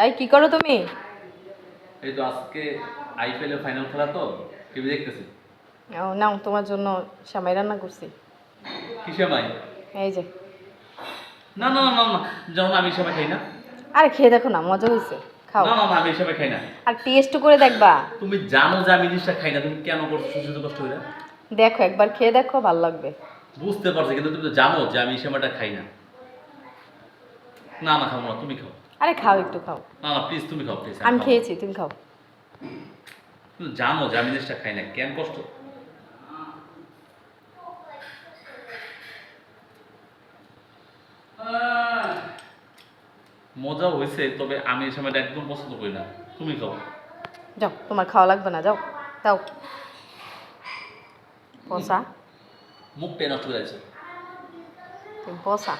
এই কি করো তুমি? এই তো আজকে আইপিএল এর ফাইনাল খেলা তো টিভি দেখতেছি। ও নাও, তোমার জন্য সেমাই রান্না করছি। কিসে ভাই? এই যে। না না না না না, যেমন আমি এই সময় খাই না। আরে খেয়ে দেখো না, মজা হয়েছে, খাও। না না না, আমি এই সময় খাই না। আর টেস্ট করে দেখবা। তুমি জানো যে আমি জিনিসটা খাই না, তুমি কেন করছো সুস্থ কষ্ট করে? দেখো, একবার খেয়ে দেখো, ভালো লাগবে। বুঝতে পারছি, কিন্তু তুমি তো জানো যে আমি এই সময়টা খাই না। না না, খাবো না, তুমি খাও। আরে খাও, একটু খাও। না না প্লিজ, তুমি খাও প্লিজ। আমি খেয়েছি, তুমি খাও। তুমি জানো যে আমি জিনিসটা খাই না, কেন কষ্ট? মজা হয়েছে, তবে আমি এই সময়টা একদম পছন্দ করি না। তুমি খাও। যাও, তোমার খাওয়া লাগবে না, যাও। দাও। পচা। মুখটাই নষ্ট করে আছে। তুমি পচা।